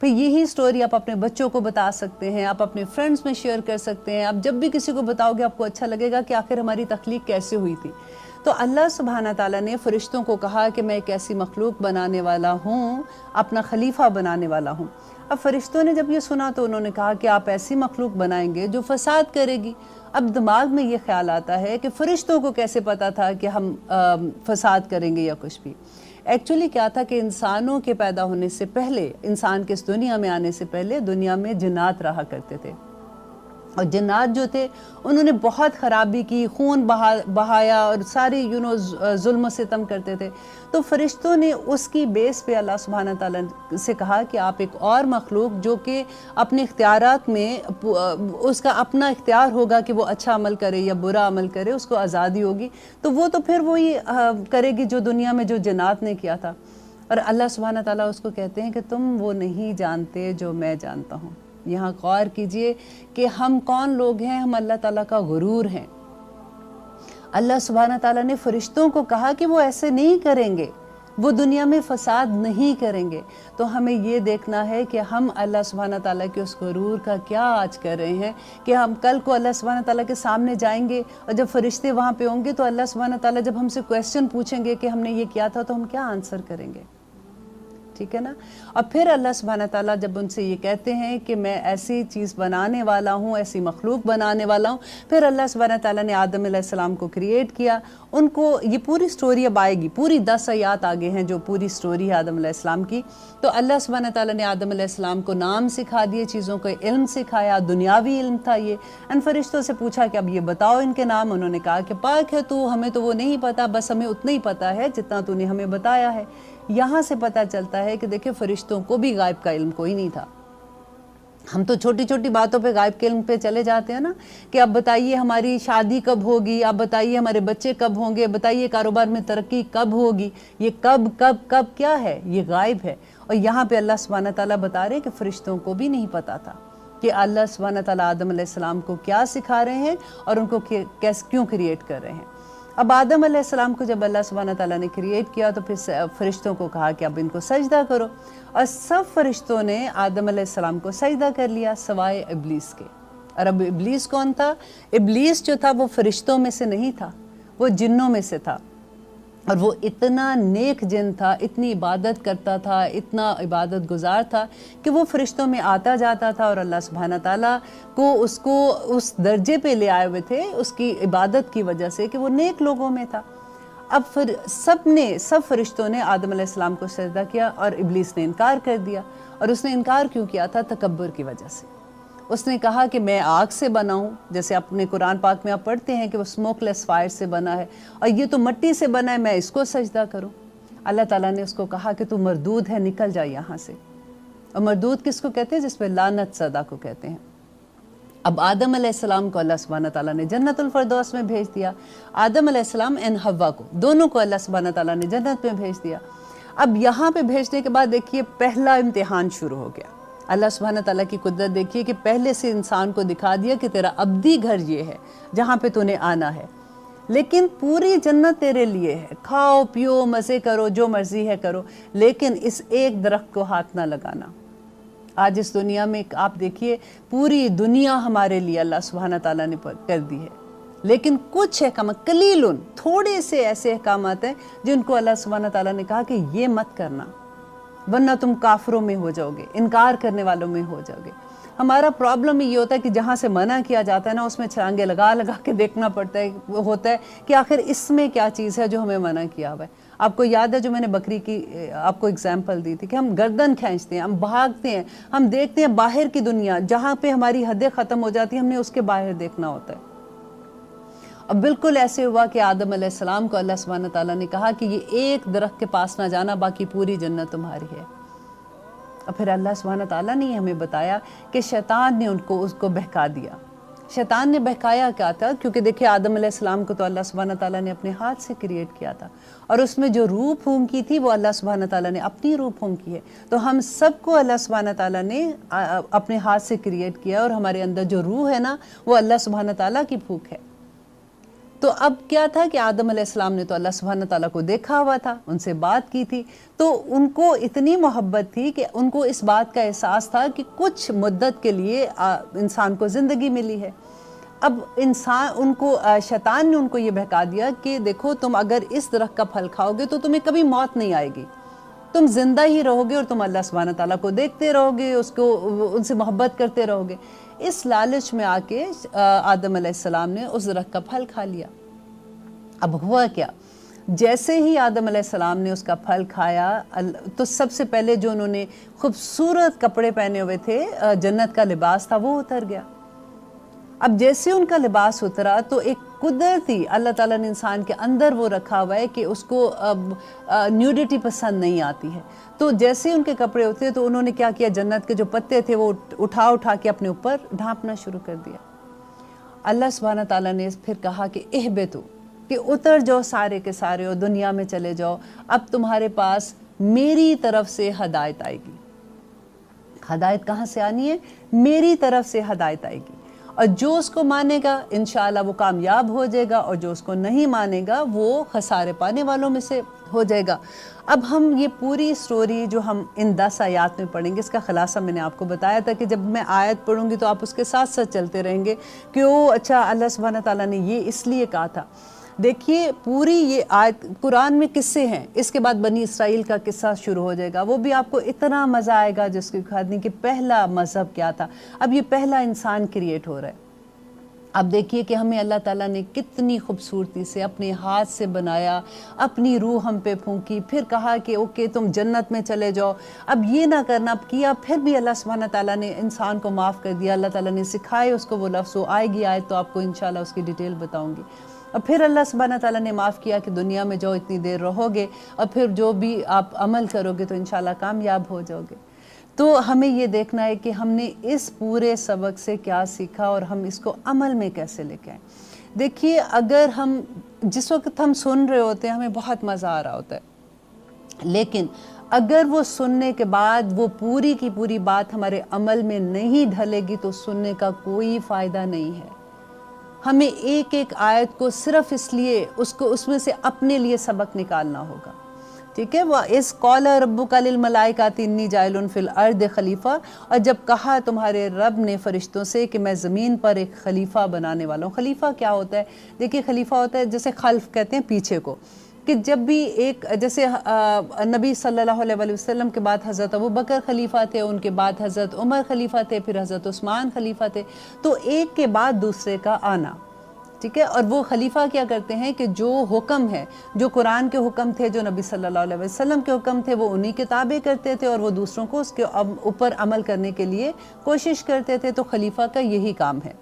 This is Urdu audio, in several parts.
پھر یہی سٹوری آپ اپنے بچوں کو بتا سکتے ہیں, آپ اپنے فرینڈز میں شیئر کر سکتے ہیں. آپ جب بھی کسی کو بتاؤ گے آپ کو اچھا لگے گا کہ آخر ہماری تخلیق کیسے ہوئی تھی. تو اللہ سبحانہ تعالیٰ نے فرشتوں کو کہا کہ میں ایک ایسی مخلوق بنانے والا ہوں, اپنا خلیفہ بنانے والا ہوں. اب فرشتوں نے جب یہ سنا تو انہوں نے کہا کہ آپ ایسی مخلوق بنائیں گے جو فساد کرے گی. اب دماغ میں یہ خیال آتا ہے کہ فرشتوں کو کیسے پتا تھا کہ ہم فساد کریں گے یا کچھ بھی. ایکچولی کیا تھا کہ انسانوں کے پیدا ہونے سے پہلے, انسان کے اس دنیا میں آنے سے پہلے دنیا میں جنات رہا کرتے تھے, اور جنات جو تھے انہوں نے بہت خرابی کی, خون بہایا اور ساری ظلم و ستم کرتے تھے. تو فرشتوں نے اس کی بیس پہ اللہ سبحانہ تعالیٰ سے کہا کہ آپ ایک اور مخلوق جو کہ اپنے اختیارات میں اس کا اپنا اختیار ہوگا کہ وہ اچھا عمل کرے یا برا عمل کرے, اس کو آزادی ہوگی, تو وہ تو پھر وہی کرے گی جو دنیا میں جو جنات نے کیا تھا. اور اللہ سبحانہ تعالیٰ اس کو کہتے ہیں کہ تم وہ نہیں جانتے جو میں جانتا ہوں. یہاں غور کیجئے کہ ہم کون لوگ ہیں, ہم اللہ تعالیٰ کا غرور ہیں. اللہ سبحانہ تعالیٰ نے فرشتوں کو کہا کہ وہ ایسے نہیں کریں گے, وہ دنیا میں فساد نہیں کریں گے. تو ہمیں یہ دیکھنا ہے کہ ہم اللہ سبحانہ تعالیٰ کے اس غرور کا کیا آج کر رہے ہیں کہ ہم کل کو اللہ سبحانہ تعالیٰ کے سامنے جائیں گے اور جب فرشتے وہاں پہ ہوں گے تو اللہ سبحانہ تعالیٰ جب ہم سے کویسچن پوچھیں گے کہ ہم نے یہ کیا تھا تو ہم کیا آنسر کریں گے. ٹھیک ہے نا. اور پھر اللہ سبحانہ تعالیٰ جب ان سے یہ کہتے ہیں کہ میں ایسی چیز بنانے والا ہوں, ایسی مخلوق بنانے والا ہوں, پھر اللہ سبحانہ تعالیٰ نے آدم علیہ السلام کو کریٹ کیا. ان کو یہ پوری سٹوری اب آئے گی, پوری 10 آیات آگے ہیں جو پوری سٹوری ہے آدم علیہ السلام کی. تو اللہ سبحانہ تعالیٰ نے آدم علیہ السلام کو نام سکھا دیے, چیزوں کو علم سکھایا, دنیاوی علم تھا یہ. ان فرشتوں سے پوچھا کہ اب یہ بتاؤ ان کے نام. انہوں نے کہا کہ پاک ہے تو, ہمیں تو وہ نہیں پتا, بس ہمیں اتنا ہی پتا ہے جتنا تو نے ہمیں بتایا ہے. یہاں سے پتہ چلتا ہے کہ دیکھیں فرشتوں کو بھی غائب کا علم کوئی نہیں تھا. ہم تو چھوٹی چھوٹی باتوں پہ غائب کے علم پہ چلے جاتے ہیں نا, کہ اب بتائیے ہماری شادی کب ہوگی, اب بتائیے ہمارے بچے کب ہوں گے, بتائیے کاروبار میں ترقی کب ہوگی. یہ کب کب کب کیا ہے, یہ غائب ہے. اور یہاں پہ اللہ سبحانہ تعالیٰ بتا رہے ہیں کہ فرشتوں کو بھی نہیں پتا تھا کہ اللہ سبحانہ تعالیٰ آدم علیہ السلام کو کیا سکھا رہے ہیں اور ان کو کیوں کریٹ کر رہے ہیں. اب آدم علیہ السلام کو جب اللہ سبحانہ تعالیٰ نے کریٹ کیا تو پھر فرشتوں کو کہا کہ اب ان کو سجدہ کرو, اور سب فرشتوں نے آدم علیہ السلام کو سجدہ کر لیا سوائے ابلیس کے. اور اب ابلیس کون تھا؟ ابلیس جو تھا وہ فرشتوں میں سے نہیں تھا, وہ جنوں میں سے تھا. اور وہ اتنا نیک جن تھا, اتنی عبادت کرتا تھا, اتنا عبادت گزار تھا کہ وہ فرشتوں میں آتا جاتا تھا, اور اللہ سبحانہ تعالیٰ کو اس درجے پہ لے آئے ہوئے تھے اس کی عبادت کی وجہ سے کہ وہ نیک لوگوں میں تھا. اب سب فرشتوں نے آدم علیہ السلام کو سجدہ کیا, اور ابلیس نے انکار کر دیا. اور اس نے انکار کیوں کیا تھا؟ تکبر کی وجہ سے. اس نے کہا کہ میں آگ سے بنا ہوں, جیسے اپنے قرآن پاک میں آپ پڑھتے ہیں کہ وہ اسموک لیس فائر سے بنا ہے, اور یہ تو مٹی سے بنا ہے, میں اس کو سجدہ کروں. اللہ تعالیٰ نے اس کو کہا کہ تو مردود ہے, نکل جا یہاں سے. اور مردود کس کو کہتے ہیں؟ جس پہ لعنت زدہ کو کہتے ہیں. اب آدم علیہ السلام کو اللہ سبحانہ تعالیٰ نے جنت الفردوس میں بھیج دیا. آدم علیہ السلام اور حوا کو, دونوں کو اللہ سبحانہ تعالیٰ نے جنت میں بھیج دیا. اب یہاں پہ بھیجنے کے بعد دیکھیے پہلا امتحان شروع ہو گیا. اللہ سبحانہ تعالیٰ کی قدرت دیکھیے کہ پہلے سے انسان کو دکھا دیا کہ تیرا ابدی گھر یہ ہے جہاں پہ تو نے آنا ہے, لیکن پوری جنت تیرے لیے ہے, کھاؤ پیو مزے کرو, جو مرضی ہے کرو, لیکن اس ایک درخت کو ہاتھ نہ لگانا. آج اس دنیا میں آپ دیکھیے پوری دنیا ہمارے لیے اللہ سبحانہ تعالیٰ نے کر دی ہے, لیکن کچھ احکامات, قلیلن, تھوڑے سے ایسے احکامات ہیں جن کو اللہ سبحانہ تعالیٰ نے کہا کہ یہ مت کرنا ورنہ تم کافروں میں ہو جاؤ گے, انکار کرنے والوں میں ہو جاؤ گے. ہمارا پرابلم یہ ہوتا ہے کہ جہاں سے منع کیا جاتا ہے نا اس میں چھلانگے لگا کے دیکھنا پڑتا ہے, ہوتا ہے کہ آخر اس میں کیا چیز ہے جو ہمیں منع کیا ہوا ہے. آپ کو یاد ہے جو میں نے بکری کی آپ کو اگزامپل دی تھی کہ ہم گردن کھینچتے ہیں, ہم بھاگتے ہیں, ہم دیکھتے ہیں باہر کی دنیا, جہاں پہ ہماری حدیں ختم ہو جاتی ہیں ہم نے اس کے باہر دیکھنا ہوتا ہے. اب بالکل ایسے ہوا کہ آدم علیہ السلام کو اللہ سبحانہ تعالیٰ نے کہا کہ یہ ایک درخت کے پاس نہ جانا, باقی پوری جنت تمہاری ہے. اور پھر اللہ سبحانہ تعالیٰ نے ہمیں بتایا کہ شیطان نے اس کو بہکا دیا. شیطان نے بہکایا کیا تھا؟ کیونکہ دیکھیں آدم علیہ السلام کو تو اللہ سبحانہ تعالیٰ نے اپنے ہاتھ سے کریٹ کیا تھا, اور اس میں جو روح پھونکی کی تھی وہ اللہ سبحانہ تعالیٰ نے اپنی روح پھونکی ہے. تو ہم سب کو اللہ سبحانہ تعالیٰ نے اپنے ہاتھ سے کریٹ کیا, اور ہمارے اندر جو روح ہے نا وہ اللہ سبحانہ تعالیٰ کی پھونک ہے. تو اب کیا تھا کہ آدم علیہ السلام نے تو اللہ سبحانہ تعالیٰ کو دیکھا ہوا تھا، ان سے بات کی تھی، تو ان کو اتنی محبت تھی کہ ان کو اس بات کا احساس تھا کہ کچھ مدت کے لیے انسان کو زندگی ملی ہے۔ اب ان کو شیطان نے ان کو یہ بہکا دیا کہ دیکھو تم اگر اس درخت کا پھل کھاؤ گے تو تمہیں کبھی موت نہیں آئے گی، تم زندہ ہی رہو گے اور تم اللہ سبحانہ تعالیٰ کو دیکھتے رہو گے، ان سے محبت کرتے رہو گے۔ اس لالچ میں آ کے آدم علیہ السلام نے اس درخت کا پھل کھا لیا۔ اب ہوا کیا، جیسے ہی آدم علیہ السلام نے اس کا پھل کھایا تو سب سے پہلے جو انہوں نے خوبصورت کپڑے پہنے ہوئے تھے، جنت کا لباس تھا، وہ اتر گیا۔ اب جیسے ان کا لباس اترا تو ایک قدرتی اللہ تعالیٰ نے انسان کے اندر وہ رکھا ہوا ہے کہ اس کو نیوڈیٹی پسند نہیں آتی ہے، تو جیسے ان کے کپڑے اترے تو انہوں نے کیا کیا، جنت کے جو پتے تھے وہ اٹھا کے اپنے اوپر ڈھانپنا شروع کر دیا۔ اللہ سبحانہ تعالیٰ نے پھر کہا کہ اہبتو، کہ اتر جاؤ سارے کے سارے اور دنیا میں چلے جاؤ، اب تمہارے پاس میری طرف سے ہدایت آئے گی۔ ہدایت کہاں سے آنی ہے؟ میری طرف سے ہدایت آئے گی، اور جو اس کو مانے گا انشاءاللہ وہ کامیاب ہو جائے گا، اور جو اس کو نہیں مانے گا وہ خسارے پانے والوں میں سے ہو جائے گا۔ اب ہم یہ پوری سٹوری جو ہم ان 10 آیات میں پڑھیں گے، اس کا خلاصہ میں نے آپ کو بتایا تھا کہ جب میں آیت پڑھوں گی تو آپ اس کے ساتھ ساتھ چلتے رہیں گے کہ اچھا اللہ سبحانہ تعالیٰ نے یہ اس لیے کہا تھا۔ دیکھیے پوری یہ آیت قرآن میں قصے ہیں، اس کے بعد بنی اسرائیل کا قصہ شروع ہو جائے گا، وہ بھی آپ کو اتنا مزہ آئے گا جس کی کھانے کہ پہلا مذہب کیا تھا، اب یہ پہلا انسان کریٹ ہو رہا ہے۔ اب دیکھیے کہ ہمیں اللہ تعالیٰ نے کتنی خوبصورتی سے اپنے ہاتھ سے بنایا، اپنی روح ہم پہ پھونکی، پھر کہا کہ اوکے تم جنت میں چلے جاؤ، اب یہ نہ کرنا، اب کیا، پھر بھی اللہ سبحانہ تعالیٰ نے انسان کو معاف کر دیا، اللہ تعالیٰ نے سکھائے اس کو وہ لفظ، آئے گی آئے تو آپ کو انشاءاللہ اس کی ڈیٹیل بتاؤں گی۔ اور پھر اللہ سبحانہ تعالیٰ نے معاف کیا کہ دنیا میں جاؤ، اتنی دیر رہو گے، اور پھر جو بھی آپ عمل کرو گے تو انشاءاللہ کامیاب ہو جاؤ گے۔ تو ہمیں یہ دیکھنا ہے کہ ہم نے اس پورے سبق سے کیا سیکھا اور ہم اس کو عمل میں کیسے لے کے آئیں۔ دیکھیے اگر ہم جس وقت ہم سن رہے ہوتے ہیں ہمیں بہت مزہ آ رہا ہوتا ہے، لیکن اگر وہ سننے کے بعد وہ پوری کی پوری بات ہمارے عمل میں نہیں ڈھلے گی تو سننے کا کوئی فائدہ نہیں ہے۔ ہمیں ایک ایک آیت کو صرف اس لیے اس میں سے اپنے لیے سبق نکالنا ہوگا، ٹھیک ہے۔ وَإِذْ قَالَ رَبُّكَ لِلْمَلَائِكَةِ إِنِّي جَاعِلٌ فِي الْأَرْضِ خلیفہ، اور جب کہا تمہارے رب نے فرشتوں سے کہ میں زمین پر ایک خلیفہ بنانے والا ہوں۔ خلیفہ کیا ہوتا ہے؟ دیکھیے خلیفہ ہوتا ہے جیسے خلف کہتے ہیں پیچھے کو، کہ جب بھی ایک جیسے نبی صلی اللہ علیہ وسلم کے بعد حضرت ابوبکر خلیفہ تھے، ان کے بعد حضرت عمر خلیفہ تھے، پھر حضرت عثمان خلیفہ تھے، تو ایک کے بعد دوسرے کا آنا، ٹھیک ہے۔ اور وہ خلیفہ کیا کرتے ہیں کہ جو حکم ہے، جو قرآن کے حکم تھے، جو نبی صلی اللہ علیہ وسلم کے حکم تھے، وہ انہی کے تابع کرتے تھے اور وہ دوسروں کو اس کے اوپر عمل کرنے کے لیے کوشش کرتے تھے، تو خلیفہ کا یہی کام ہے۔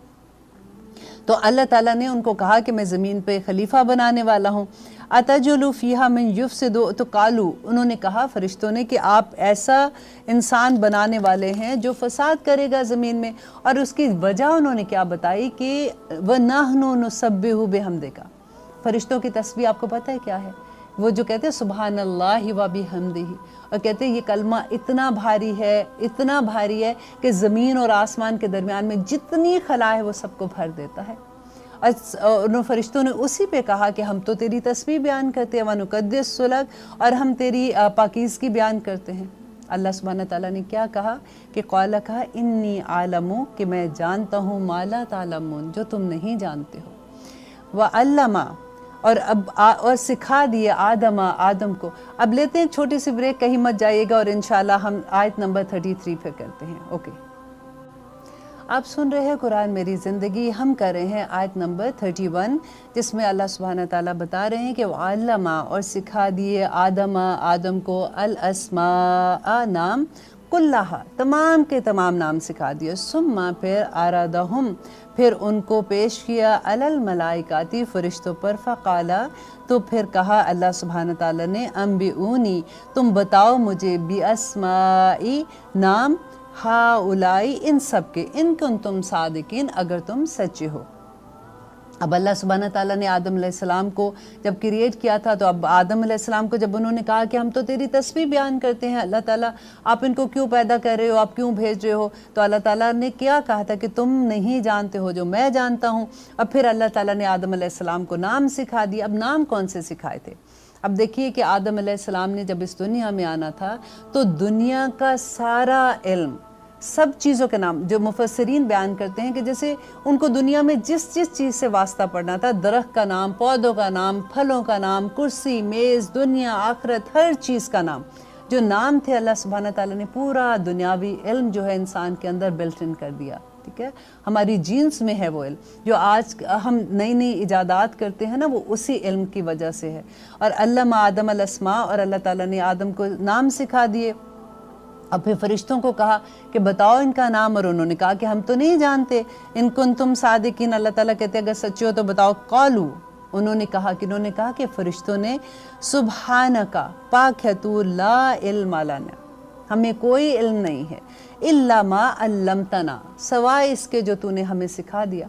تو اللہ تعالیٰ نے ان کو کہا کہ میں زمین پہ خلیفہ بنانے والا ہوں۔ اَتَجْعَلُ فِيهَا مَن يُفْسِدُ، تو قالو، انہوں نے کہا فرشتوں نے کہ آپ ایسا انسان بنانے والے ہیں جو فساد کرے گا زمین میں، اور اس کی وجہ انہوں نے کیا بتائی کہ وَنَحْنُ نُسَبِّحُ بِحَمْدِكَ، فرشتوں کی تسبیح آپ کو پتہ ہے کیا ہے؟ وہ جو کہتے ہیں سبحان اللہ وبحمدہ، اور کہتے ہیں یہ کلمہ اتنا بھاری ہے کہ زمین اور آسمان کے درمیان میں جتنی خلا ہے وہ سب کو بھر دیتا ہے۔ اور فرشتوں نے اسی پہ کہا کہ ہم تو تیری تسبیح بیان کرتے ہیں، وَنُقَدِّسُ لَكَ، اور ہم تیری پاکیزگی بیان کرتے ہیں۔ اللہ سبحانہ تعالیٰ نے کیا کہا کہ قَالَ، کہا انی عالم، کہ میں جانتا ہوں ما لا تعلمون، جو تم نہیں جانتے ہو، وَعَلَّمَ، اور سکھا دیے آدم کو۔ اب لیتے ہیں چھوٹی سی بریک، کہیں مت جائیے گا، اور انشاءاللہ ہم آیت نمبر 33 پہ کرتے ہیں۔ اوکے، آپ سن رہے ہیں قرآن میری زندگی، ہم کر رہے ہیں آیت نمبر 31، جس میں اللہ سبحانہ تعالیٰ بتا رہے ہیں کہ وَعَلَّمَ، اور سکھا دیے آدم کو الاسماء، نام، کلہا، تمام کے تمام نام سکھا دیے، ثم، پھر عرضہم، پھر ان کو پیش کیا علی الملائکۃ، فرشتوں پر، فقالا، تو پھر کہا اللہ سبحانہ تعالیٰ نے انبئونی، تم بتاؤ مجھے، باسماء، نام، ہاؤلائی، ان سب کے، ان کنتم صادقین، اگر تم سچے ہو۔ اب اللہ سبحانہ تعالیٰ نے آدم علیہ السلام کو جب کریٹ کیا تھا تو اب آدم علیہ السلام کو جب انہوں نے کہا کہ ہم تو تیری تسبیح بیان کرتے ہیں اللہ تعالیٰ، آپ ان کو کیوں پیدا کر رہے ہو، آپ کیوں بھیج رہے ہو، تو اللہ تعالیٰ نے کیا کہا تھا کہ تم نہیں جانتے ہو جو میں جانتا ہوں۔ اب پھر اللہ تعالیٰ نے آدم علیہ السلام کو نام سکھا دیا۔ اب نام کون سے سکھائے تھے؟ اب دیکھیے کہ آدم علیہ السلام نے جب اس دنیا میں آنا تھا تو دنیا کا سارا علم، سب چیزوں کے نام جو مفسرین بیان کرتے ہیں کہ جیسے ان کو دنیا میں جس چیز سے واسطہ پڑنا تھا، درخت کا نام، پودوں کا نام، پھلوں کا نام، کرسی، میز، دنیا، آخرت، ہر چیز کا نام، جو نام تھے اللہ سبحانہ تعالیٰ نے پورا دنیاوی علم جو ہے انسان کے اندر بلٹ ان کر دیا۔ ٹھیک ہے، ہماری جینس میں ہے وہ علم، جو آج ہم نئی ایجادات کرتے ہیں نا، وہ اسی علم کی وجہ سے ہے۔ اور علم آدم الاسماء، اور اللہ تعالیٰ نے آدم کو نام سکھا دیے۔ اب پھر فرشتوں کو کہا کہ بتاؤ ان کا نام، اور انہوں نے کہا کہ ہم تو نہیں جانتے، ان کنتم صادقین، اللہ تعالیٰ کہتے ہیں اگر سچے ہو تو بتاؤ۔ قالو، انہوں نے کہا کہ فرشتوں نے سبحانکا، پاک ہے تو، لا علم لنا، ہمیں کوئی علم نہیں ہے، الا ما علمتنا، سوائے اس کے جو تو نے ہمیں سکھا دیا۔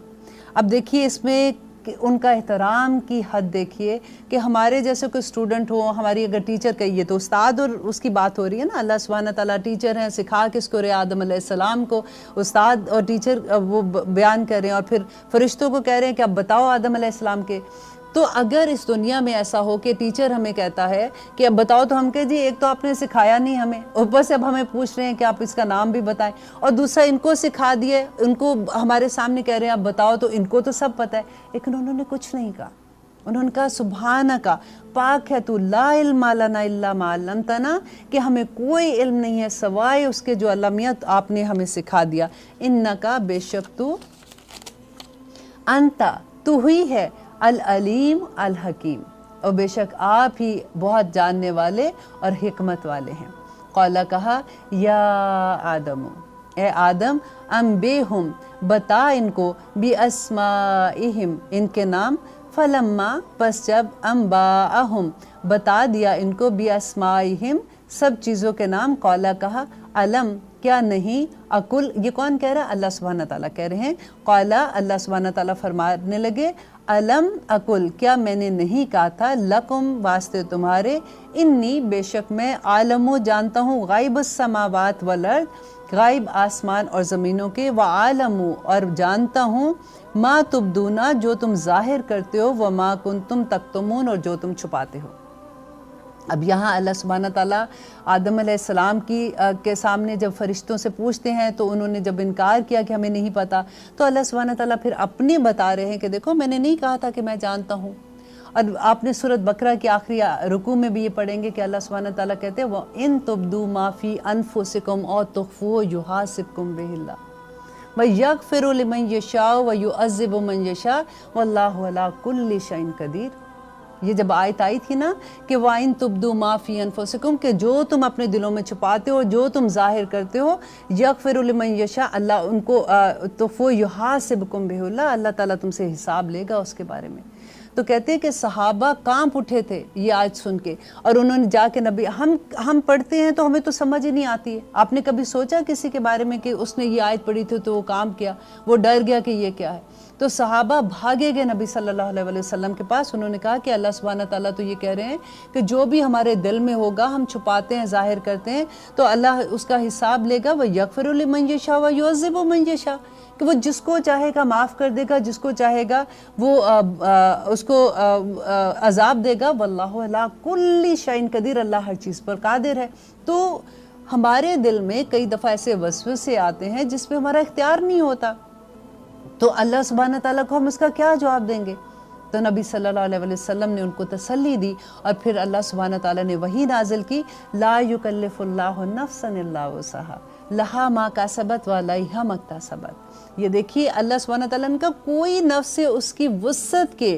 اب دیکھیے اس میں کہ ان کا احترام کی حد دیکھیے کہ ہمارے جیسے کوئی اسٹوڈنٹ ہو، ہماری اگر ٹیچر کہیے تو استاد اور اس کی بات ہو رہی ہے نا، اللہ سبحانہ تعالیٰ ٹیچر ہیں، سکھا کس کو رہے آدم علیہ السلام کو، استاد اور ٹیچر وہ بیان کر رہے ہیں، اور پھر فرشتوں کو کہہ رہے ہیں کہ اب بتاؤ آدم علیہ السلام کے۔ تو اگر اس دنیا میں ایسا ہو کہ ٹیچر ہمیں کہتا ہے کہ اب بتاؤ، تو ہم کہے جی ایک تو آپ نے سکھایا نہیں ہمیں، اوپر سے اب ہمیں پوچھ رہے ہیں کہ آپ اس کا نام بھی بتائیں، اور دوسرا ان کو سکھا دیے، ان کو ہمارے سامنے کہہ رہے ہیں اب بتاؤ، تو ان کو تو سب پتہ ہے، لیکن انہوں نے کچھ نہیں کہا۔ انہوں نے کہا سبحانکا، پاک ہے تو، لا علم لنا الا ما علمتنا، کہ ہمیں کوئی علم نہیں ہے سوائے اس کے جو علمیت آپ نے ہمیں سکھا دیا۔ انکا، بے شک تو، انتا، تو ہوئی ہے، العلیم الحکیم، اور بے شک آپ ہی بہت جاننے والے اور حکمت والے ہیں۔ قالا، کہا، یا آدم، اے آدم، انبئہم، بتا ان کو، باسمائہم، ان کے نام، فلما، پس جب، انباءہم، بتا دیا ان کو، باسمائہم، سب چیزوں کے نام، قالا، کہا، علم، کیا نہیں، اقل، یہ کون کہہ رہا ہے؟ اللہ سبحانہ تعالیٰ کہہ رہے ہیں۔ قالا، اللہ سبحانہ تعالیٰ فرمانے لگے، علم اقل، کیا میں نے نہیں کہا تھا، لکم، واسطے تمہارے، انی، بے شک میں، عالم، جانتا ہوں، غیب السماوات والارض، غائب آسمان اور زمینوں کے، وعالم، اور جانتا ہوں، ما تبدونا، جو تم ظاہر کرتے ہو، وما کنتم تکتمون، اور جو تم چھپاتے ہو۔ اب یہاں اللہ سبحانہ تعالیٰ آدم علیہ السلام کے سامنے جب فرشتوں سے پوچھتے ہیں تو انہوں نے جب انکار کیا کہ ہمیں نہیں پتا، تو اللہ سبحانہ تعالیٰ پھر اپنے بتا رہے ہیں کہ دیکھو میں نے نہیں کہا تھا کہ میں جانتا ہوں۔ اور آپ نے سورۃ بقرہ کے آخری رکوع میں بھی یہ پڑھیں گے کہ اللہ سبحانہ تعالیٰ کہتے ہیں وَإِن تُبْدُوا مَا فِي أَنفُسِكُمْ أَوْ تُخْفُوهُ يُحَاسِبْكُم بِهِ اللَّهُ وَيَغْفِرُ لِمَن يَشَاءُ وَيُعَذِّبُ مَن يَشَاءُ وَاللَّهُ عَلَىٰ كُلِّ شَيْءٍ قَدِيرٌ۔ یہ جب آیت آئی تھی نا کہ وَإِن تُبْدُوا مَا فِي أَنفُسِكُمْ، کہ جو تم اپنے دلوں میں چھپاتے ہو، جو تم ظاہر کرتے ہو، یغفر لمن یشاء، اللہ ان کو تو یحاسبکم بہ اللہ، اللہ تعالیٰ تم سے حساب لے گا اس کے بارے میں۔ تو کہتے ہیں کہ صحابہ کانپ اٹھے تھے یہ آیت سن کے، اور انہوں نے جا کے نبی، ہم پڑھتے ہیں تو ہمیں تو سمجھ ہی نہیں آتی ہے، آپ نے کبھی سوچا کسی کے بارے میں کہ اس نے یہ آیت پڑھی تھی تو وہ کانپ کیا، وہ ڈر گیا کہ یہ کیا ہے؟ تو صحابہ بھاگے گئے نبی صلی اللہ علیہ وسلم کے پاس، انہوں نے کہا کہ اللہ سبحانہ تعالیٰ تو یہ کہہ رہے ہیں کہ جو بھی ہمارے دل میں ہوگا، ہم چھپاتے ہیں، ظاہر کرتے ہیں، تو اللہ اس کا حساب لے گا، وَيَغْفِرُ لِمَن يَشَاءُ وَيُعَذِّبُ مَن يَشَاءُ، کہ وہ جس کو چاہے گا معاف کر دے گا، جس کو چاہے گا وہ اس کو عذاب دے گا، وَاللَّهُ عَلَىٰ كُلِّ شَيْءٍ قَدِيرٌ، اللہ ہر چیز پر قادر ہے۔ تو ہمارے دل میں کئی دفعہ ایسے وسوسے آتے ہیں جس پہ ہمارا اختیار نہیں ہوتا، تو اللہ سبحانہ تعالیٰ کو ہم اس کا کیا جواب دیں گے؟ تو نبی صلی اللہ علیہ وسلم نے ان کو تسلی دی، اور پھر اللہ سبحانہ تعالیٰ نے وحی نازل کی، لا یکلف اللہ نفسا الا وسعها لہا ما کسبت وعلیہا ما اکتسبت۔ یہ دیکھیے اللہ سبحانہ تعالیٰ نے کہا کوئی نفس سے اس کی وسعت کے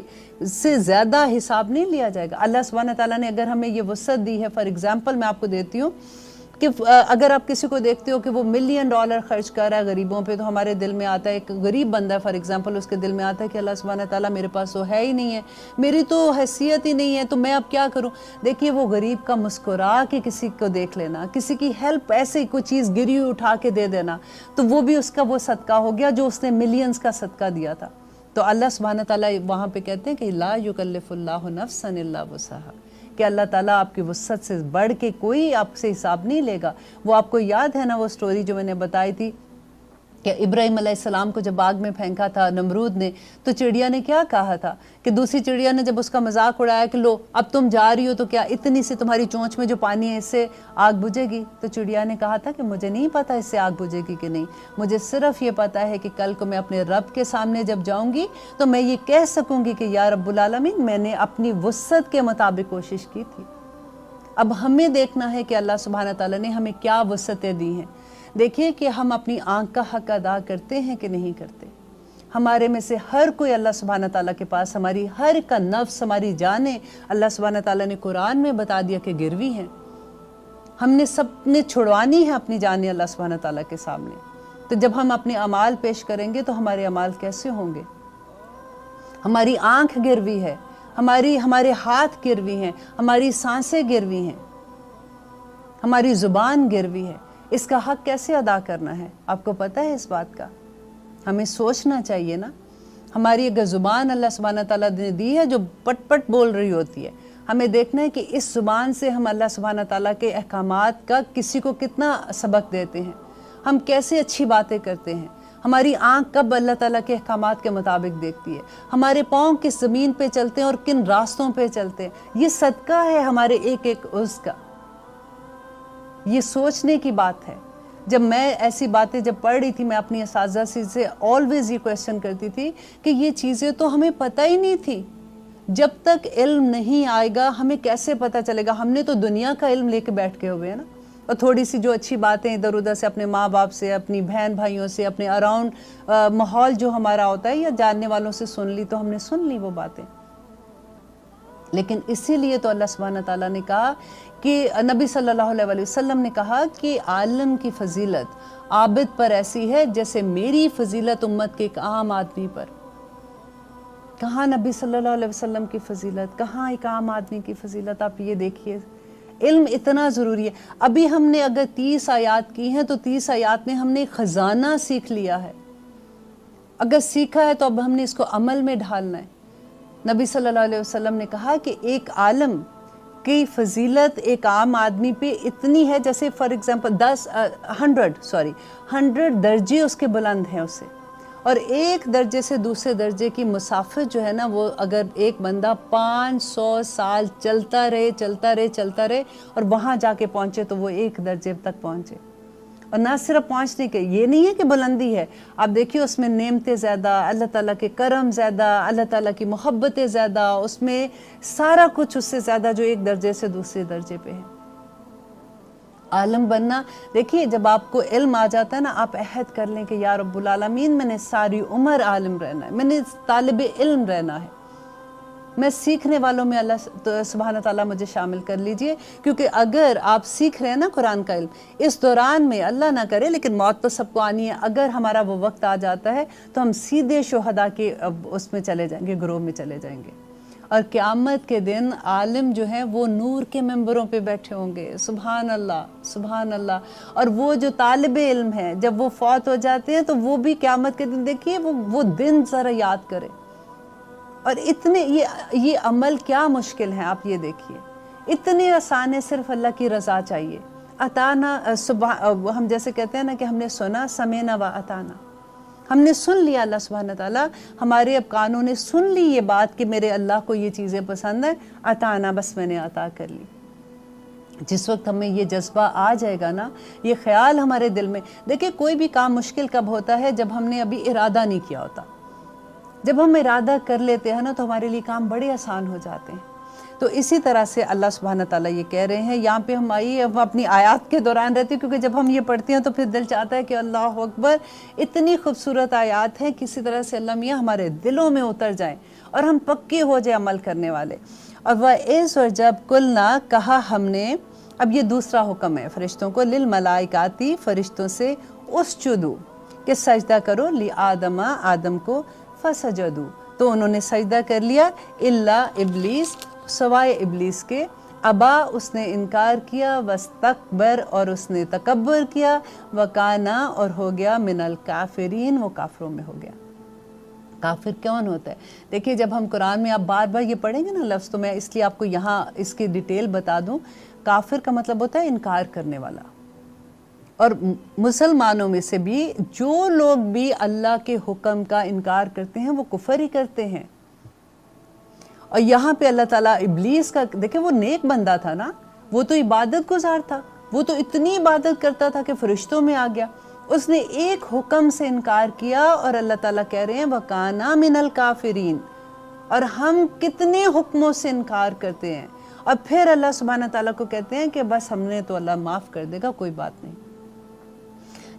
سے زیادہ حساب نہیں لیا جائے گا۔ اللہ سبحانہ تعالیٰ نے اگر ہمیں یہ وسعت دی ہے، فار ایگزامپل میں آپ کو دیتی ہوں کہ اگر آپ کسی کو دیکھتے ہو کہ وہ $1 ملین خرچ کر رہا ہے غریبوں پہ، تو ہمارے دل میں آتا ہے، ایک غریب بندہ ہے فار ایگزامپل، اس کے دل میں آتا ہے کہ اللہ سبحانہ تعالیٰ میرے پاس تو ہے ہی نہیں ہے، میری تو حیثیت ہی نہیں ہے، تو میں اب کیا کروں؟ دیکھیے وہ غریب کا مسکرا کے کسی کو دیکھ لینا، کسی کی ہیلپ، ایسے کوئی چیز گری ہوئی اٹھا کے دے دینا، تو وہ بھی اس کا وہ صدقہ ہو گیا جو اس نے ملینز کا صدقہ دیا تھا۔ تو اللہ سبحانہ تعالیٰ وہاں پہ کہتے ہیں کہ لا یکلف اللہ نفسا الا وسعہا، کہ اللہ تعالیٰ آپ کی وسعت سے بڑھ کے کوئی آپ سے حساب نہیں لے گا۔ وہ آپ کو یاد ہے نا وہ سٹوری جو میں نے بتائی تھی کہ ابراہیم علیہ السلام کو جب آگ میں پھینکا تھا نمرود نے، تو چڑیا نے کیا کہا تھا کہ دوسری چڑیا نے جب اس کا مذاق اڑایا کہ لو اب تم جا رہی ہو تو کیا اتنی سی تمہاری چونچ میں جو پانی ہے اس سے آگ بجھے گی؟ تو چڑیا نے کہا تھا کہ مجھے نہیں پتا اس سے آگ بجھے گی کہ نہیں، مجھے صرف یہ پتا ہے کہ کل کو میں اپنے رب کے سامنے جب جاؤں گی تو میں یہ کہہ سکوں گی کہ یا رب العالمین میں نے اپنی وسعت کے مطابق کوشش کی تھی۔ اب ہمیں دیکھنا ہے کہ اللہ سبحانہ تعالیٰ نے ہمیں کیا وسعتیں دی ہیں۔ دیکھیے کہ ہم اپنی آنکھ کا حق ادا کرتے ہیں کہ نہیں کرتے۔ ہمارے میں سے ہر کوئی اللہ سبحانہ تعالیٰ کے پاس، ہماری ہر کا نفس، ہماری جانیں اللہ سبحانہ تعالیٰ نے قرآن میں بتا دیا کہ گروی ہیں۔ ہم نے سب نے چھڑوانی ہے اپنی جانیں اللہ سبحانہ تعالیٰ کے سامنے۔ تو جب ہم اپنے اعمال پیش کریں گے تو ہمارے اعمال کیسے ہوں گے؟ ہماری آنکھ گروی ہے، ہمارے ہاتھ گروی ہیں، ہماری سانسیں گروی ہیں، ہماری زبان گروی ہے۔ اس کا حق کیسے ادا کرنا ہے؟ آپ کو پتہ ہے اس بات کا؟ ہمیں سوچنا چاہیے نا۔ ہماری اگر زبان اللہ سبحانہ تعالیٰ نے دی ہے جو پٹ پٹ بول رہی ہوتی ہے، ہمیں دیکھنا ہے کہ اس زبان سے ہم اللہ سبحانہ تعالیٰ کے احکامات کا کسی کو کتنا سبق دیتے ہیں، ہم کیسے اچھی باتیں کرتے ہیں۔ ہماری آنکھ کب اللہ تعالیٰ کے احکامات کے مطابق دیکھتی ہے، ہمارے پاؤں کس زمین پہ چلتے ہیں اور کن راستوں پہ چلتے ہیں۔ یہ صدقہ ہے ہمارے ایک ایک عضو کا۔ یہ سوچنے کی بات ہے۔ جب میں ایسی باتیں جب پڑھ رہی تھی، میں اپنی اساتذہ سے آلویز یہ کویسچن کرتی تھی کہ یہ چیزیں تو ہمیں پتہ ہی نہیں تھی۔ جب تک علم نہیں آئے گا ہمیں کیسے پتہ چلے گا؟ ہم نے تو دنیا کا علم لے کے بیٹھ کے ہوئے ہیں نا، اور تھوڑی سی جو اچھی باتیں ادھر ادھر سے اپنے ماں باپ سے، اپنی بہن بھائیوں سے، اپنے اراؤنڈ ماحول جو ہمارا ہوتا ہے یا جاننے والوں سے سن لی تو ہم نے سن لی وہ باتیں۔ لیکن اسی لیے تو اللہ سبحانہ تعالیٰ نے کہا کہ نبی صلی اللہ علیہ وسلم نے کہا کہ عالم کی فضیلت عابد پر ایسی ہے جیسے میری فضیلت امت کے ایک عام آدمی پر۔ کہاں نبی صلی اللہ علیہ وسلم کی فضیلت، کہاں ایک عام آدمی کی فضیلت؟ آپ یہ دیکھیے، علم اتنا ضروری ہے۔ ابھی ہم نے اگر 30 آیات کی ہیں تو 30 آیات میں ہم نے خزانہ سیکھ لیا ہے۔ اگر سیکھا ہے تو اب ہم نے اس کو عمل میں ڈھالنا ہے۔ نبی صلی اللہ علیہ وسلم نے کہا کہ ایک عالم کی فضیلت ایک عام آدمی پہ اتنی ہے جیسے فار ایگزامپل 100 درجے اس کے بلند ہیں اس سے، اور ایک درجے سے دوسرے درجے کی مسافت جو ہے نا، وہ اگر ایک بندہ 500 سال چلتا رہے اور وہاں جا کے پہنچے تو وہ ایک درجے تک پہنچے۔ اور نہ صرف پہنچنے کے، یہ نہیں ہے کہ بلندی ہے، آپ دیکھیے اس میں نعمتیں زیادہ، اللہ تعالیٰ کے کرم زیادہ، اللہ تعالیٰ کی محبتیں زیادہ، اس میں سارا کچھ اس سے زیادہ جو ایک درجے سے دوسرے درجے پہ ہے۔ عالم بننا، دیکھیے جب آپ کو علم آ جاتا ہے نا، آپ عہد کر لیں کہ یا رب العالمین میں نے ساری عمر عالم رہنا ہے، میں نے طالب علم رہنا ہے، میں سیکھنے والوں میں اللہ سبحانہ تعالیٰ مجھے شامل کر لیجئے۔ کیونکہ اگر آپ سیکھ رہے ہیں نا قرآن کا علم، اس دوران میں اللہ نہ کرے لیکن موت تو سب کو آنی ہے، اگر ہمارا وہ وقت آ جاتا ہے تو ہم سیدھے شہداء کے اس میں چلے جائیں گے، گروہ میں چلے جائیں گے، اور قیامت کے دن عالم جو ہیں وہ نور کے ممبروں پہ بیٹھے ہوں گے۔ سبحان اللہ، سبحان اللہ۔ اور وہ جو طالب علم ہیں جب وہ فوت ہو جاتے ہیں تو وہ بھی قیامت کے دن، دیکھیے وہ دن ذرا یاد کرے۔ اور اتنے یہ عمل کیا مشکل ہے، آپ یہ دیکھیے، اتنے آسان ہے، صرف اللہ کی رضا چاہیے۔ اتانا، ہم جیسے کہتے ہیں نا کہ ہم نے سنا، سمینا و اتانا، ہم نے سن لیا، اللہ سبحانہ تعالیٰ ہمارے اب کانوں نے سن لی یہ بات کہ میرے اللہ کو یہ چیزیں پسند ہیں، اتانا، بس میں نے عطا کر لی۔ جس وقت ہمیں یہ جذبہ آ جائے گا نا، یہ خیال ہمارے دل میں، دیکھیں کوئی بھی کام مشکل کب ہوتا ہے؟ جب ہم نے ابھی ارادہ نہیں کیا ہوتا۔ جب ہم ارادہ کر لیتے ہیں نا تو ہمارے لیے کام بڑے آسان ہو جاتے ہیں۔ تو اسی طرح سے اللہ سبحانہ تعالیٰ یہ کہہ رہے ہیں یہاں پہ، ہم اپنی آیات کے دوران رہتے ہیں کیونکہ جب ہم یہ پڑھتے ہیں تو پھر دل چاہتا ہے کہ اللہ اکبر، اتنی خوبصورت آیات ہیں، کسی طرح سے اللہ میاں ہمارے دلوں میں اتر جائیں اور ہم پکے ہو جائیں عمل کرنے والے۔ اور جب کلنا کہا ہم نے، اب یہ دوسرا حکم ہے فرشتوں کو، للملائکاتی، فرشتوں سے، اسجدو، کہ سجدہ کرو، لآدم، آدم کو، فسجدو، تو انہوں نے سجدہ کر لیا، الا ابلیس، سوائے ابلیس کے، ابا، اس نے انکار کیا، واستکبر، اور اس نے تکبر کیا، وکانا، اور ہو گیا، من الکافرین، وہ کافروں میں ہو گیا۔ کافر کون ہوتا ہے؟ دیکھیے جب ہم قرآن میں آپ بار بار یہ پڑھیں گے نا لفظ، تو میں اس لیے آپ کو یہاں اس کی ڈیٹیل بتا دوں. کافر کا مطلب ہوتا ہے انکار کرنے والا. اور مسلمانوں میں سے بھی جو لوگ بھی اللہ کے حکم کا انکار کرتے ہیں وہ کفر ہی کرتے ہیں. اور یہاں پہ اللہ تعالیٰ ابلیس کا دیکھیں، وہ نیک بندہ تھا نا، وہ تو عبادت گزار تھا، وہ تو اتنی عبادت کرتا تھا کہ فرشتوں میں آ گیا. اس نے ایک حکم سے انکار کیا اور اللہ تعالیٰ کہہ رہے ہیں وَكَانَ مِنَ الْكَافِرِينَ. اور ہم کتنے حکموں سے انکار کرتے ہیں، اور پھر اللہ سبحانہ تعالیٰ کو کہتے ہیں کہ بس ہم نے تو اللہ معاف کر دے گا، کوئی بات نہیں.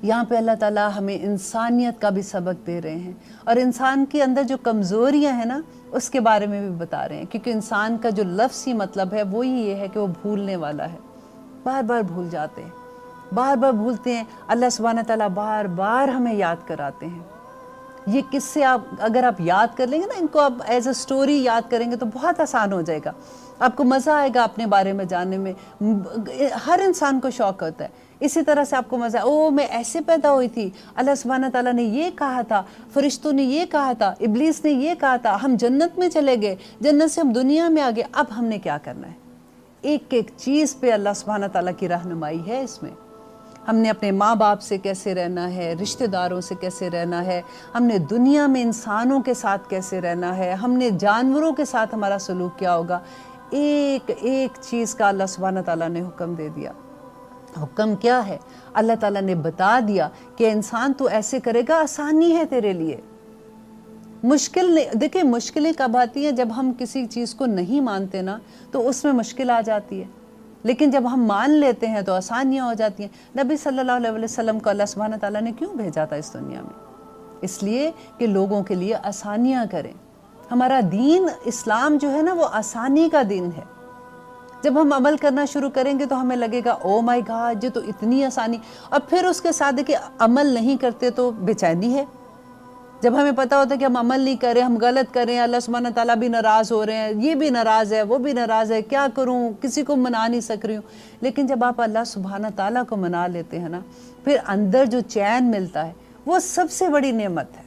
یہاں پہ اللہ تعالیٰ ہمیں انسانیت کا بھی سبق دے رہے ہیں، اور انسان کے اندر جو کمزوریاں ہیں نا اس کے بارے میں بھی بتا رہے ہیں، کیونکہ انسان کا جو لفظی مطلب ہے وہ یہ ہے کہ وہ بھولنے والا ہے. بار بار بھول جاتے ہیں، بار بار بھولتے ہیں. اللہ سبحانہ تعالیٰ بار بار ہمیں یاد کراتے ہیں. یہ قصے اگر آپ یاد کر لیں گے نا، ان کو آپ ایز اے سٹوری یاد کریں گے تو بہت آسان ہو جائے گا. آپ کو مزہ آئے گا اپنے بارے میں جاننے میں. ہر انسان کو شوق ہوتا ہے. اسی طرح سے آپ کو مزہ میں ایسے پیدا ہوئی تھی، اللہ سبحانہ تعالیٰ نے یہ کہا تھا، فرشتوں نے یہ کہا تھا، ابلیس نے یہ کہا تھا، ہم جنت میں چلے گئے، جنت سے ہم دنیا میں آ گئے، اب ہم نے کیا کرنا ہے. ایک ایک چیز پہ اللہ سبحانہ تعالیٰ کی رہنمائی ہے. اس میں ہم نے اپنے ماں باپ سے کیسے رہنا ہے، رشتہ داروں سے کیسے رہنا ہے، ہم نے دنیا میں انسانوں کے ساتھ کیسے رہنا ہے، ہم نے جانوروں کے ساتھ ہمارا سلوک کیا ہوگا. ایک ایک چیز کا اللہ سبحانہ تعالیٰ نے حکم دے دیا. حکم کیا ہے؟ اللہ تعالیٰ نے بتا دیا کہ انسان تو ایسے کرے گا، آسانی ہے تیرے لیے. مشکل نہیں. دیکھیں مشکلیں کب آتی ہیں؟ جب ہم کسی چیز کو نہیں مانتے نا تو اس میں مشکل آ جاتی ہے، لیکن جب ہم مان لیتے ہیں تو آسانیاں ہو جاتی ہیں. نبی صلی اللہ علیہ وسلم کو اللہ سبحانہ تعالیٰ نے کیوں بھیجا تھا اس دنیا میں؟ اس لیے کہ لوگوں کے لیے آسانیاں کریں. ہمارا دین اسلام جو ہے نا وہ آسانی کا دین ہے. جب ہم عمل کرنا شروع کریں گے تو ہمیں لگے گا او مائی گاڈ یہ تو اتنی آسانی، اور پھر اس کے ساتھ کہ عمل نہیں کرتے تو بے چینی ہے. جب ہمیں پتہ ہوتا ہے کہ ہم عمل نہیں کریں، ہم غلط کریں، اللہ سبحانہ تعالیٰ بھی ناراض ہو رہے ہیں، یہ بھی ناراض ہے، وہ بھی ناراض ہے، کیا کروں، کسی کو منا نہیں سک رہی ہوں. لیکن جب آپ اللہ سبحانہ تعالیٰ کو منا لیتے ہیں نا، پھر اندر جو چین ملتا ہے وہ سب سے بڑی نعمت ہے.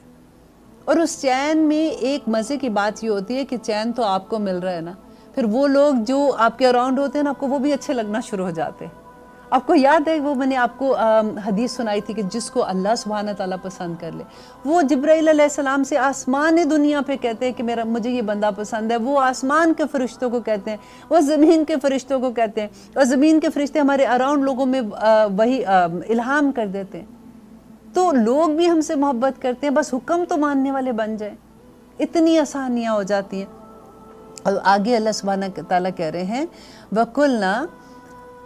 اور اس چین میں ایک مزے کی بات یہ ہوتی ہے کہ چین تو آپ کو مل رہا ہے نا، پھر وہ لوگ جو آپ کے اراؤنڈ ہوتے ہیں نا آپ کو وہ بھی اچھے لگنا شروع ہو جاتے ہیں. آپ کو یاد ہے وہ میں نے آپ کو حدیث سنائی تھی کہ جس کو اللہ سبحانہ تعالیٰ پسند کر لے، وہ جبرائیل علیہ السلام سے آسمان دنیا پہ کہتے ہیں کہ مجھے یہ بندہ پسند ہے، وہ آسمان کے فرشتوں کو کہتے ہیں، وہ زمین کے فرشتوں کو کہتے ہیں، اور زمین کے فرشتے ہمارے اراؤنڈ لوگوں میں وہی الہام کر دیتے ہیں. تو لوگ بھی ہم سے محبت کرتے ہیں، بس حکم تو ماننے والے بن جائیں، اتنی آسانیاں ہو جاتی ہیں. اور آگے اللہ سبحانہ تعالیٰ کہہ رہے ہیں وَقُلْنَا،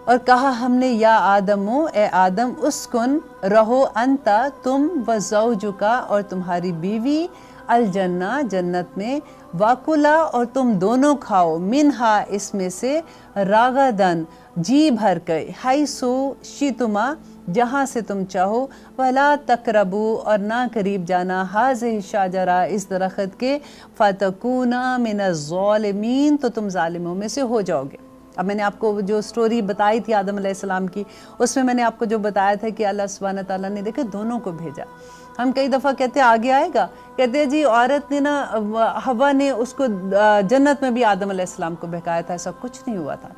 اور کہا ہم نے یا آدمو اے آدم اسکن رہو انتا تم وزوجکا اور تمہاری بیوی الجنہ جنت میں، واکلا اور تم دونوں کھاؤ منہا اس میں سے، راغدن جی بھر کے، حیثو شیتما جہاں سے تم چاہو، ولا تقربو اور نہ قریب جانا، ہذہ شجرہ اس درخت کے، فتکونا من الظالمین تو تم ظالموں میں سے ہو جاؤ گے. اب میں نے آپ کو جو سٹوری بتائی تھی آدم علیہ السلام کی، اس میں نے آپ کو جو بتایا تھا کہ اللہ سبحانہ تعالیٰ نے دیکھے دونوں کو بھیجا. ہم کئی دفعہ کہتے ہیں آگے آئے گا، کہتے ہیں جی عورت نے نا حوا نے اس کو جنت میں بھی آدم علیہ السلام کو بہکایا تھا، ایسا کچھ نہیں ہوا تھا.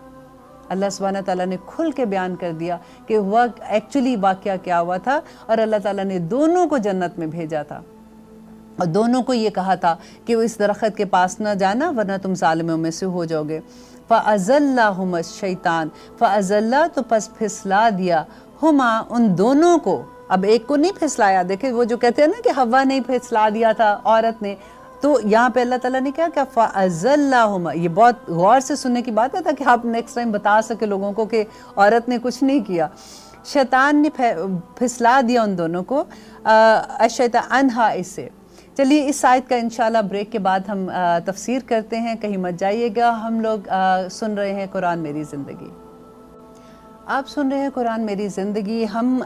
اللہ سبحانہ تعالیٰ نے کھل کے بیان کر دیا کہ ہوا ایکچولی واقعہ کیا ہوا تھا، اور اللہ تعالیٰ نے دونوں کو جنت میں بھیجا تھا، اور دونوں کو یہ کہا تھا کہ وہ اس درخت کے پاس نہ جانا ورنہ تم ظالموں میں سے ہو جاؤ گے. فَأَزَلَّهُمَ الشَّيْطَانُ فَأَزَلَّ تو پس پھسلا دیا، ہما ان دونوں کو. اب ایک کو نہیں پھسلایا، دیکھیں وہ جو کہتے ہیں نا کہ حوا نے پھسلا دیا تھا عورت نے، تو یہاں پہ اللہ تعالیٰ نے کیا کہ فَأَزَلَّهُمَ، یہ بہت غور سے سننے کی بات ہے تاکہ آپ نیکسٹ ٹائم بتا سکے لوگوں کو کہ عورت نے کچھ نہیں کیا. شیطان نے پھسلا دیا ان دونوں کو، الشیطان عنہا اس سے. چلیے اس آیت کا انشاءاللہ بریک کے بعد ہم تفسیر کرتے ہیں، کہیں مت جائیے گا. ہم لوگ سن رہے ہیں قرآن میری زندگی. آپ سن رہے ہیں قرآن میری زندگی. ہم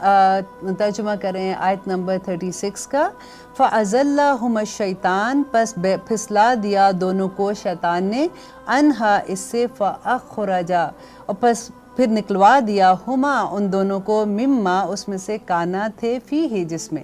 ترجمہ کر رہے ہیں آیت نمبر 36 کا. فَأَزَلَّهُمَ الشَّيْطَانُ پس پھسلا دیا دونوں کو شیطان نے، انہا اس سے، فَأَخْرَجَا اور پس پھر نکلوا دیا، ہما ان دونوں کو، مما اس میں سے، کانا تھے، فی ہی جس میں،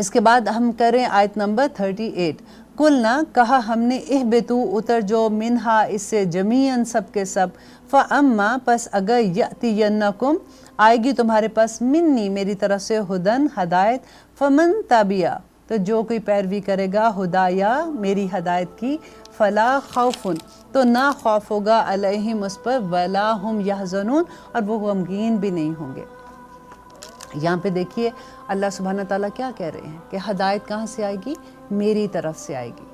اس کے بعد ہم کریں آیت نمبر 38. قلنا کہا ہم نے اہبتو اتر جو منہا اس سے جمیعاً سب کے سب فاما پس اگر یأتینکم آئے گی تمہارے پاس منی میری طرف سے ہدن ہدایت فمن تابعہ تو جو کوئی پیروی کرے گا ہدایا میری ہدایت کی فلا خوفن تو نہ خوف ہوگا علیہم اس پر ولا ہم یحزنون اور وہ غمگین بھی نہیں ہوں گے. یہاں پہ دیکھیے اللہ سبحانہ تعالیٰ کیا کہہ رہے ہیں کہ ہدایت کہاں سے آئے گی؟ میری طرف سے آئے گی.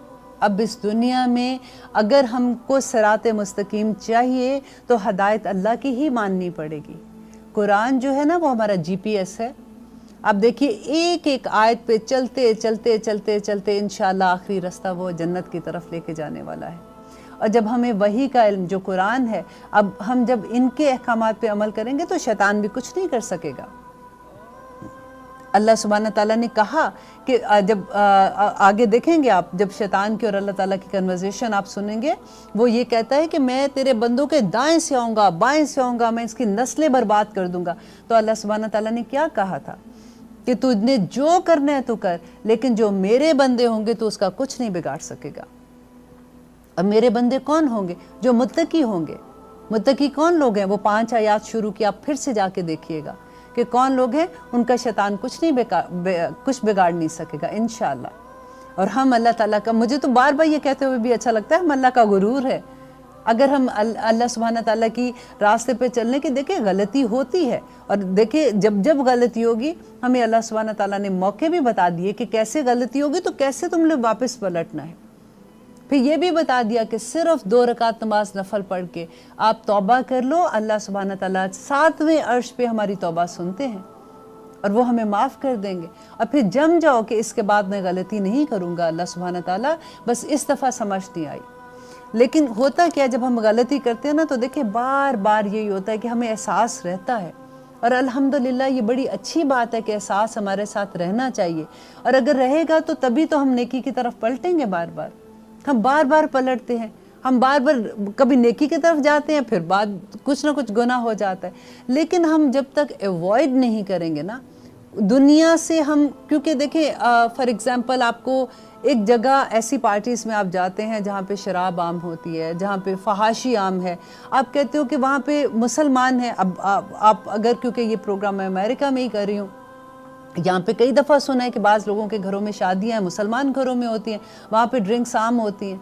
اب اس دنیا میں اگر ہم کو صراط مستقیم چاہیے تو ہدایت اللہ کی ہی ماننی پڑے گی. قرآن جو ہے نا وہ ہمارا GPS ہے. اب دیکھیے ایک ایک آیت پہ چلتے چلتے چلتے چلتے انشاءاللہ آخری رستہ وہ جنت کی طرف لے کے جانے والا ہے. اور جب ہمیں وحی کا علم جو قرآن ہے، اب ہم جب ان کے احکامات پہ عمل کریں گے تو شیطان بھی کچھ نہیں کر سکے گا. اللہ سبحانہ تعالیٰ نے کہا کہ جب آگے دیکھیں گے آپ، جب شیطان کی اور اللہ تعالیٰ کی کنورزیشن آپ سنیں گے، وہ یہ کہتا ہے کہ میں تیرے بندوں کے دائیں سے آؤں گا، بائیں سے آؤں گا، میں اس کی نسلیں برباد کر دوں گا. تو اللہ سبحانہ تعالیٰ نے کیا کہا تھا کہ تجھ نے جو کرنا ہے تو کر، لیکن جو میرے بندے ہوں گے تو اس کا کچھ نہیں بگاڑ سکے گا. اور میرے بندے کون ہوں گے؟ جو متقی ہوں گے. متقی کون لوگ ہیں؟ وہ 5 آیات شروع کی آپ پھر سے جا کے دیکھیے گا کہ کون لوگ ہیں. ان کا شیطان کچھ بگاڑ نہیں سکے گا انشاءاللہ. اور ہم اللہ تعالیٰ کا، مجھے تو بار بار یہ کہتے ہوئے بھی اچھا لگتا ہے، ہم اللہ کا غرور ہے. اگر ہم اللہ سبحانہ تعالیٰ کی راستے پہ چلنے کی، دیکھیں غلطی ہوتی ہے، اور دیکھیں جب غلطی ہوگی ہمیں اللہ سبحانہ تعالیٰ نے موقع بھی بتا دیے کہ کیسے غلطی ہوگی تو کیسے تم نے واپس پلٹنا ہے. پھر یہ بھی بتا دیا کہ صرف 2 رکعت نماز نفل پڑھ کے آپ توبہ کر لو، اللہ سبحانہ تعالیٰ 7ویں عرش پہ ہماری توبہ سنتے ہیں اور وہ ہمیں معاف کر دیں گے. اور پھر جم جاؤ کہ اس کے بعد میں غلطی نہیں کروں گا، اللہ سبحانہ تعالیٰ بس اس دفعہ سمجھ نہیں آئی. لیکن ہوتا کیا جب ہم غلطی کرتے ہیں نا، تو دیکھیں بار بار یہی ہوتا ہے کہ ہمیں احساس رہتا ہے، اور الحمدللہ یہ بڑی اچھی بات ہے کہ احساس ہمارے ساتھ رہنا چاہیے. اور اگر رہے گا تو تبھی تو ہم نیکی کی طرف پلٹیں گے. بار بار ہم بار بار پلٹتے ہیں، ہم بار بار کبھی نیکی کی طرف جاتے ہیں، پھر بعد کچھ نہ کچھ گناہ ہو جاتا ہے. لیکن ہم جب تک ایوائڈ نہیں کریں گے نا دنیا سے، ہم کیونکہ دیکھیں فار ایگزامپل آپ کو ایک جگہ ایسی پارٹیز میں آپ جاتے ہیں جہاں پہ شراب عام ہوتی ہے، جہاں پہ فحاشی عام ہے، آپ کہتے ہو کہ وہاں پہ مسلمان ہیں. اب آپ اگر، کیونکہ یہ پروگرام میں امریکہ میں ہی کر رہی ہوں، یہاں پہ کئی دفعہ سنا ہے کہ بعض لوگوں کے گھروں میں شادیاں ہیں، مسلمان گھروں میں ہوتی ہیں، وہاں پہ ڈرنکس عام ہوتی ہیں.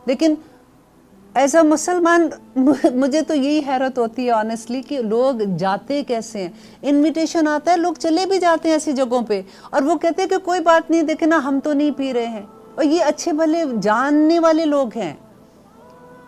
لیکن ایز اے مسلمان مجھے تو یہی حیرت ہوتی ہے آنیسٹلی کہ لوگ جاتے کیسے ہیں. انویٹیشن آتا ہے، لوگ چلے بھی جاتے ہیں ایسی جگہوں پہ، اور وہ کہتے ہیں کہ کوئی بات نہیں، دیکھیں نا ہم تو نہیں پی رہے ہیں. اور یہ اچھے بھلے جاننے والے لوگ ہیں.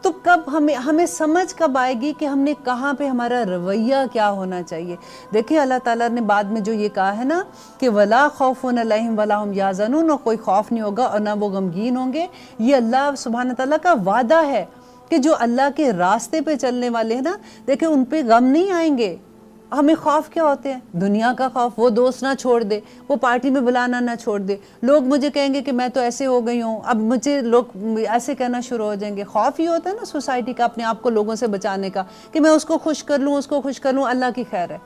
تو کب ہمیں سمجھ کب آئے گی کہ ہم نے کہاں پہ ہمارا رویہ کیا ہونا چاہیے. دیکھیں اللہ تعالیٰ نے بعد میں جو یہ کہا ہے نا کہ وَلَا خَوْفٌ عَلَيْهِمْ وَلَا هُمْ يَحْزَنُونَ، اور کوئی خوف نہیں ہوگا اور نہ وہ غمگین ہوں گے. یہ اللہ سبحانہ تعالیٰ کا وعدہ ہے کہ جو اللہ کے راستے پہ چلنے والے ہیں نا، دیکھیں ان پہ غم نہیں آئیں گے. ہمیں خوف کیا ہوتے ہیں؟ دنیا کا خوف، وہ دوست نہ چھوڑ دے، وہ پارٹی میں بلانا نہ چھوڑ دے، لوگ مجھے کہیں گے کہ میں تو ایسے ہو گئی ہوں، اب مجھے لوگ ایسے کہنا شروع ہو جائیں گے. خوف یہ ہوتا ہے نا سوسائٹی کا، اپنے آپ کو لوگوں سے بچانے کا، کہ میں اس کو خوش کر لوں، اس کو خوش کر لوں. اللہ کی خیر ہے.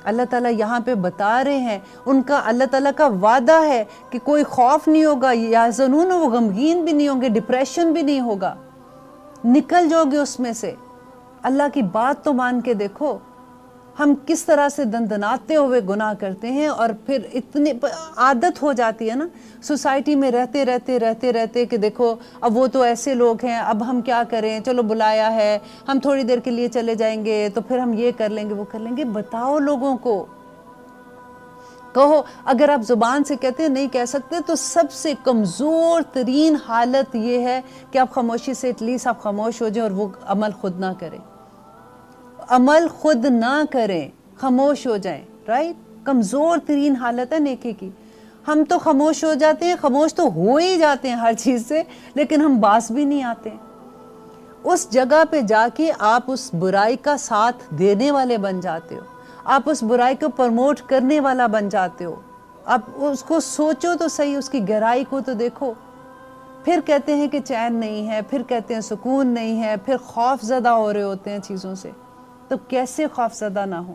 اللہ تعالیٰ یہاں پہ بتا رہے ہیں، ان کا اللہ تعالیٰ کا وعدہ ہے کہ کوئی خوف نہیں ہوگا، یحزنون، وہ غمگین بھی نہیں ہوں گے، ڈپریشن بھی نہیں ہوگا، نکل جاؤ گے اس میں سے. اللہ کی بات تو مان کے دیکھو، ہم کس طرح سے دندناتے ہوئے گناہ کرتے ہیں، اور پھر اتنی عادت ہو جاتی ہے نا سوسائٹی میں رہتے رہتے کہ دیکھو اب وہ تو ایسے لوگ ہیں، اب ہم کیا کریں، چلو بلایا ہے، ہم تھوڑی دیر کے لیے چلے جائیں گے تو پھر ہم یہ کر لیں گے وہ کر لیں گے. بتاؤ لوگوں کو، کہو. اگر آپ زبان سے کہتے ہیں نہیں کہہ سکتے تو سب سے کمزور ترین حالت یہ ہے کہ آپ خاموشی سے ایٹ لیسٹ آپ خاموش ہو جائیں اور وہ عمل خود نہ کریں. عمل خود نہ کریں، خاموش ہو جائیں. رائٹ؟ کمزور ترین حالت ہے نیکی کی. ہم تو خاموش ہو جاتے ہیں، خاموش تو ہو ہی جاتے ہیں ہر چیز سے، لیکن ہم باز بھی نہیں آتے. اس جگہ پہ جا کے آپ اس برائی کا ساتھ دینے والے بن جاتے ہو، آپ اس برائی کو پروموٹ کرنے والا بن جاتے ہو. آپ اس کو سوچو تو صحیح، اس کی گہرائی کو تو دیکھو. پھر کہتے ہیں کہ چین نہیں ہے، پھر کہتے ہیں سکون نہیں ہے، پھر خوف زدہ ہو رہے ہوتے ہیں چیزوں سے. تو کیسے خوف زدہ نہ ہو؟